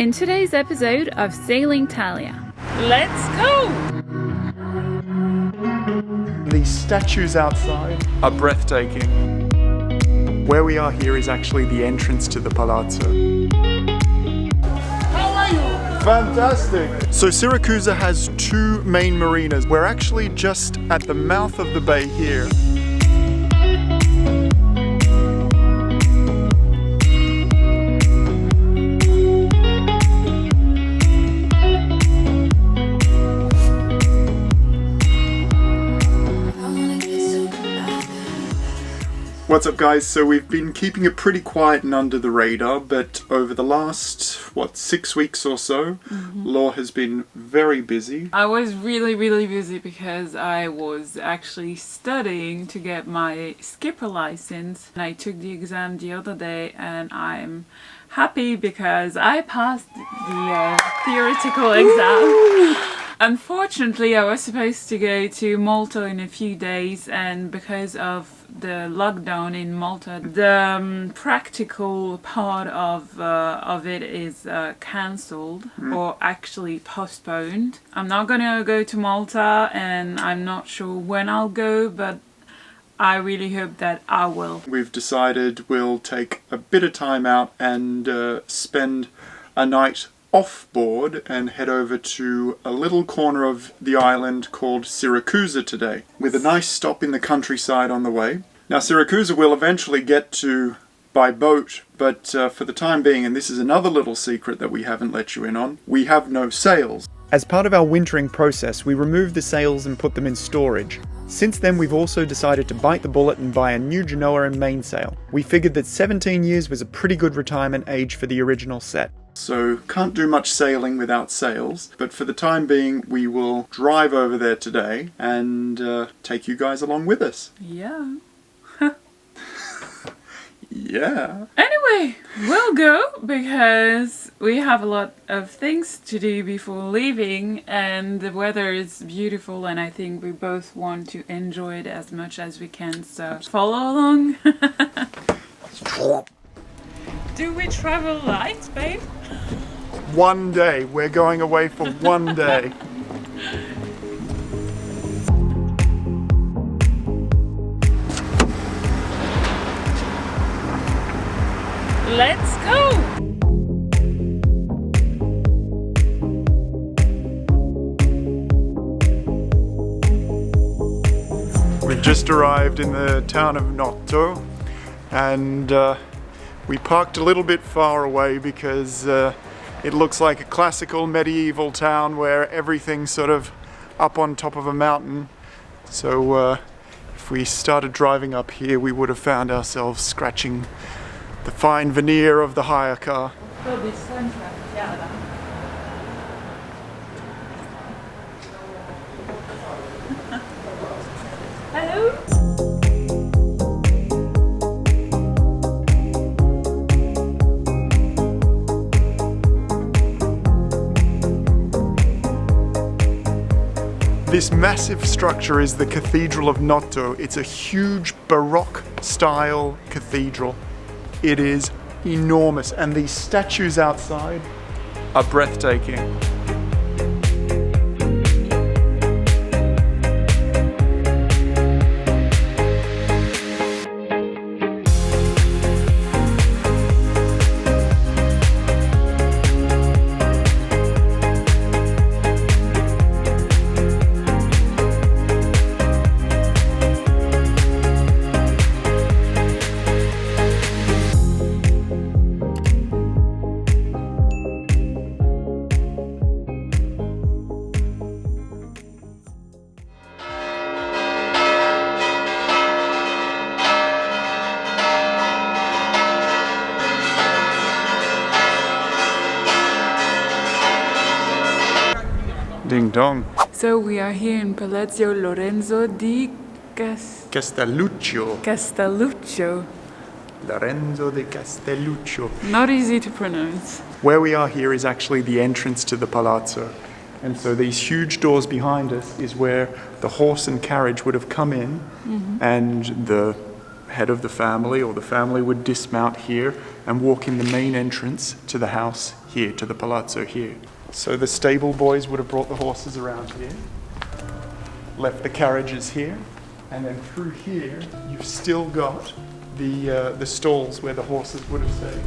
In today's episode of Sailing Talia. Let's go! These statues outside are breathtaking. Where we are here is actually the entrance to the Palazzo. How are you? Fantastic! So Siracusa has two main marinas. We're actually just at the mouth of the bay here. What's up guys? So we've been keeping it pretty quiet and under the radar, but over the last, 6 weeks or so, Law has been very busy. I was really busy because I was actually studying to get my skipper license. And I took the exam the other day and I'm happy because I passed the theoretical exam. Unfortunately, I was supposed to go to Malta in a few days, and because of the lockdown in Malta, the practical part of it is cancelled or actually postponed. I'm not gonna go to Malta, and I'm not sure when I'll go, but I really hope that I will. We've decided we'll take a bit of time out and spend a night offboard and head over to a little corner of the island called Siracusa today, with a nice stop in the countryside on the way. Now Siracusa we'll eventually get to by boat, but for the time being, and this is another little secret that we haven't let you in on, we have no sails. As part of our wintering process, we removed the sails and put them in storage. Since then, we've also decided to bite the bullet and buy a new genoa and mainsail. We figured that 17 years was a pretty good retirement age for the original set. So can't do much sailing without sails, but for the time being we will drive over there today and take you guys along with us. Yeah. Yeah. Anyway, we'll go because we have a lot of things to do before leaving, and the weather is beautiful, and I think we both want to enjoy it as much as we can, so follow along. Do we travel light, babe? One day. We're going away for one day. Let's go! We've just arrived in the town of Notto, and we parked a little bit far away because it looks like a classical medieval town where everything's sort of up on top of a mountain. So if we started driving up here, we would have found ourselves scratching the fine veneer of the hire car. Hello? This massive structure is the Cathedral of Notto. It's a huge Baroque style cathedral. It is enormous, and these statues outside are breathtaking. Ding dong. So we are here in Palezio Lorenzo di Castelluccio. Castelluccio. Lorenzo di Castelluccio. Not easy to pronounce. Where we are here is actually the entrance to the Palazzo. And so these huge doors behind us is where the horse and carriage would have come in, and the head of the family or the family would dismount here and walk in the main entrance to the house here to the Palazzo here. So the stable boys would have brought the horses around here, left the carriages here, and then through here you've still got the stalls where the horses would have stayed.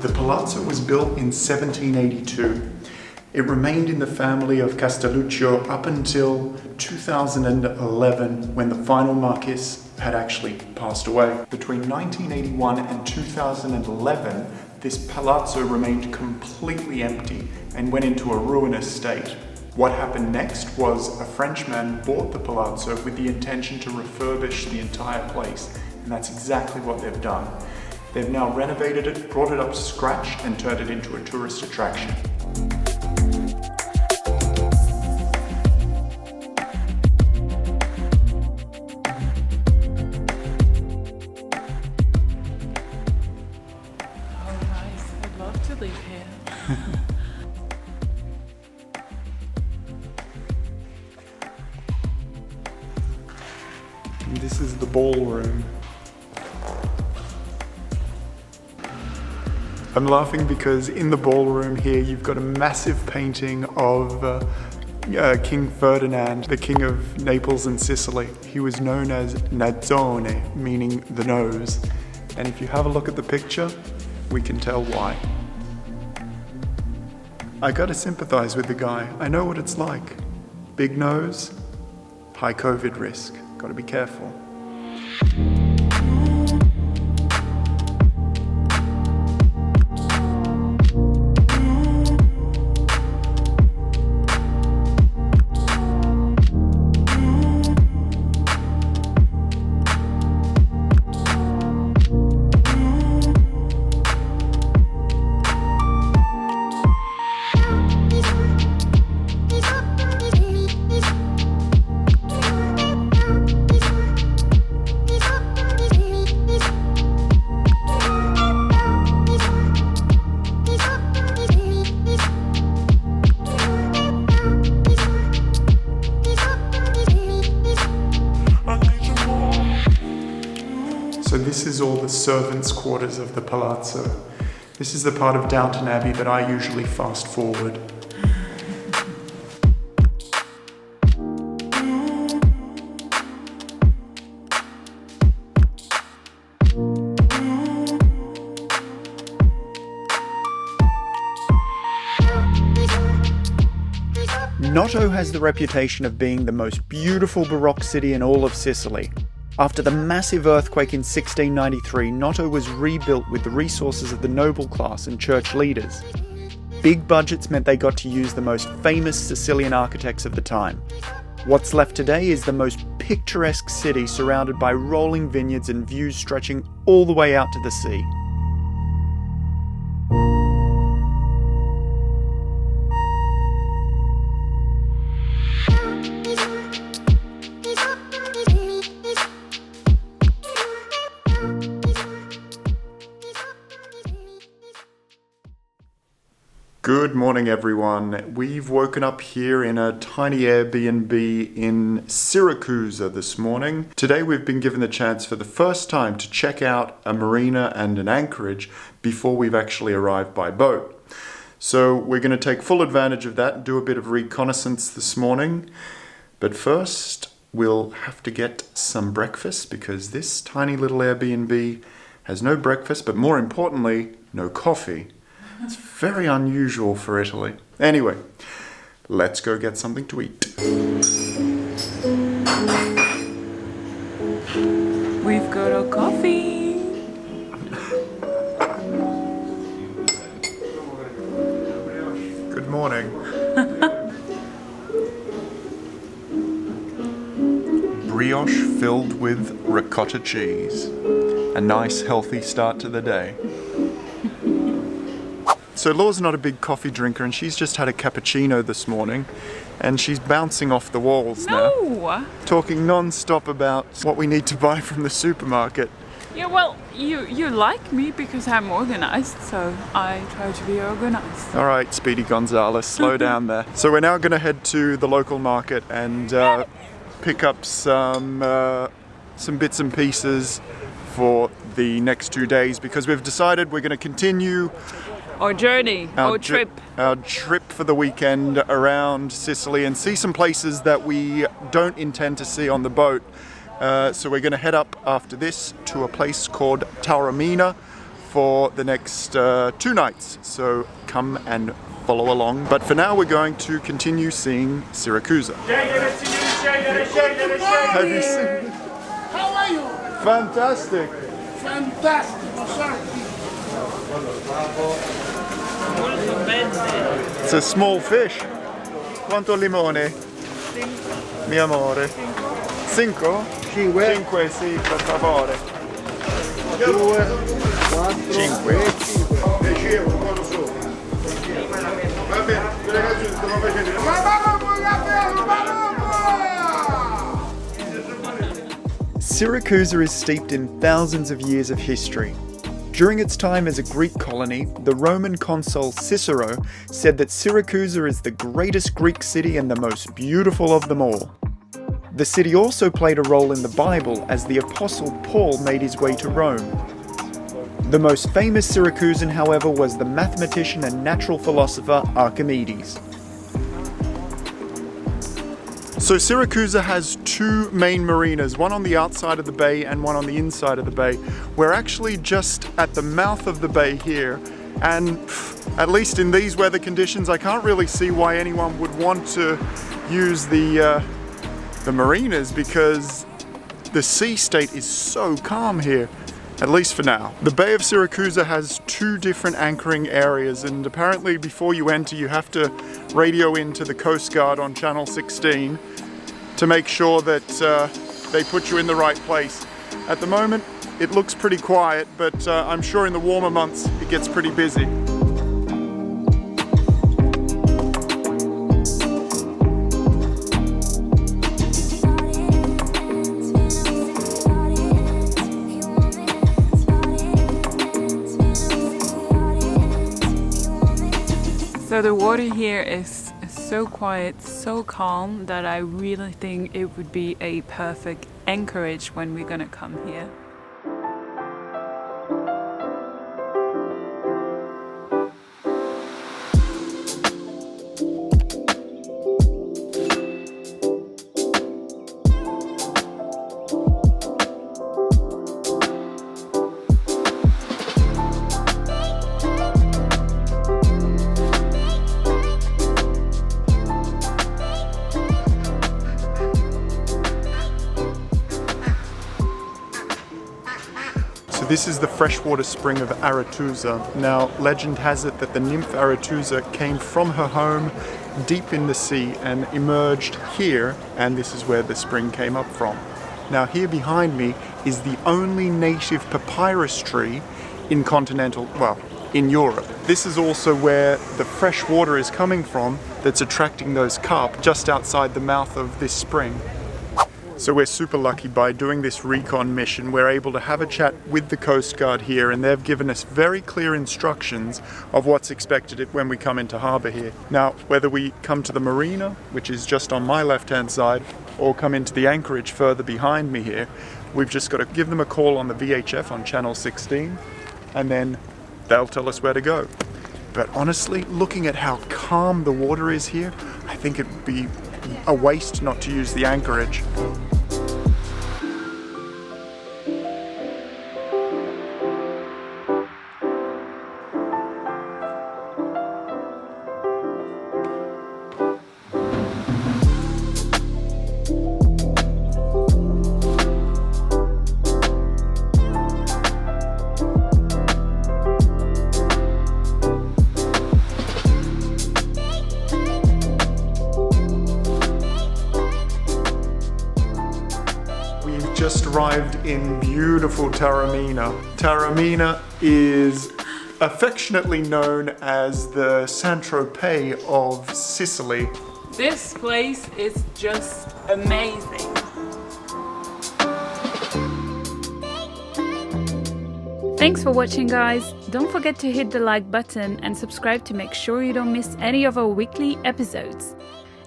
The palazzo was built in 1782. It remained in the family of Castelluccio up until 2011, when the final Marquis had actually passed away. Between 1981 and 2011, this palazzo remained completely empty and went into a ruinous state. What happened next was a Frenchman bought the palazzo with the intention to refurbish the entire place, and that's exactly what they've done. They've now renovated it, brought it up to scratch, and turned it into a tourist attraction. Oh, nice. I'd love to live here. And this is the ballroom. I'm laughing because in the ballroom here you've got a massive painting of King Ferdinand, the King of Naples and Sicily. He was known as Nazzone, meaning the nose. And if you have a look at the picture, we can tell why. I gotta sympathize with the guy. I know what it's like. Big nose, high COVID risk. Gotta be careful. So this is all the servants' quarters of the Palazzo. This is the part of Downton Abbey that I usually fast forward. Noto has the reputation of being the most beautiful Baroque city in all of Sicily. After the massive earthquake in 1693, Notto was rebuilt with the resources of the noble class and church leaders. Big budgets meant they got to use the most famous Sicilian architects of the time. What's left today is the most picturesque city surrounded by rolling vineyards and views stretching all the way out to the sea. Good morning, everyone. We've woken up here in a tiny Airbnb in Siracusa this morning. Today we've been given the chance for the first time to check out a marina and an anchorage before we've actually arrived by boat. So we're going to take full advantage of that and do a bit of reconnaissance this morning. But first, we'll have to get some breakfast because this tiny little Airbnb has no breakfast, but more importantly, no coffee. It's very unusual for Italy. Anyway, let's go get something to eat. We've got our coffee. Good morning. Brioche filled with ricotta cheese. A nice healthy start to the day. So Laura's not a big coffee drinker and she's just had a cappuccino this morning and she's bouncing off the walls now. No! Talking non-stop about what we need to buy from the supermarket. Yeah, well, you like me because I'm organized, so I try to be organized. All right, Speedy Gonzales, slow down there. So we're now going to head to the local market and pick up some bits and pieces for the next 2 days because we've decided we're going to continue Our journey, our trip. Our trip for the weekend around Sicily and see some places that we don't intend to see on the boat. So we're going to head up after this to a place called Taormina for the next 2 nights. So come and follow along. But for now we're going to continue seeing Siracusa. Have you seen it? How are you? Fantastic! Fantastic. It's a small fish. Quanto limone? Mi amore. 5? 5, sì, per favore. 2, 4, 5. Va bene, ragazzi, stiamo facendo. Siracusa is steeped in thousands of years of history. During its time as a Greek colony, the Roman consul Cicero said that Siracusa is the greatest Greek city and the most beautiful of them all. The city also played a role in the Bible as the Apostle Paul made his way to Rome. The most famous Syracusan, however, was the mathematician and natural philosopher Archimedes. So Siracusa has 2 main marinas, one on the outside of the bay and one on the inside of the bay. We're actually just at the mouth of the bay here, and at least in these weather conditions, I can't really see why anyone would want to use the marinas because the sea state is so calm here, at least for now. The Bay of Siracusa has 2 different anchoring areas, and apparently before you enter you have to radio into the Coast Guard on channel 16 to make sure that they put you in the right place. At the moment it looks pretty quiet, but I'm sure in the warmer months it gets pretty busy. So the water here is so quiet, so calm that I really think it would be a perfect anchorage when we're gonna come here. This is the freshwater spring of Aretusa. Now, legend has it that the nymph Aretusa came from her home deep in the sea and emerged here, and this is where the spring came up from. Now, here behind me is the only native papyrus tree in in Europe. This is also where the fresh water is coming from that's attracting those carp just outside the mouth of this spring. So we're super lucky by doing this recon mission. We're able to have a chat with the Coast Guard here, and they've given us very clear instructions of what's expected when we come into harbour here. Now, whether we come to the marina, which is just on my left-hand side, or come into the anchorage further behind me here, we've just got to give them a call on the VHF on channel 16, and then they'll tell us where to go. But honestly, looking at how calm the water is here, I think it would be a waste not to use the anchorage. Just arrived in beautiful Taormina. Taormina is affectionately known as the Saint-Tropez of Sicily. This place is just amazing. Thanks for watching, guys. Don't forget to hit the like button and subscribe to make sure you don't miss any of our weekly episodes.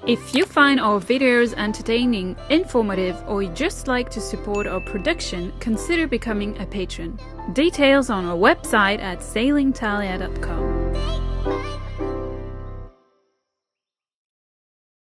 If you find our videos entertaining, informative, or you just like to support our production, consider becoming a patron. Details on our website at sailingtalia.com.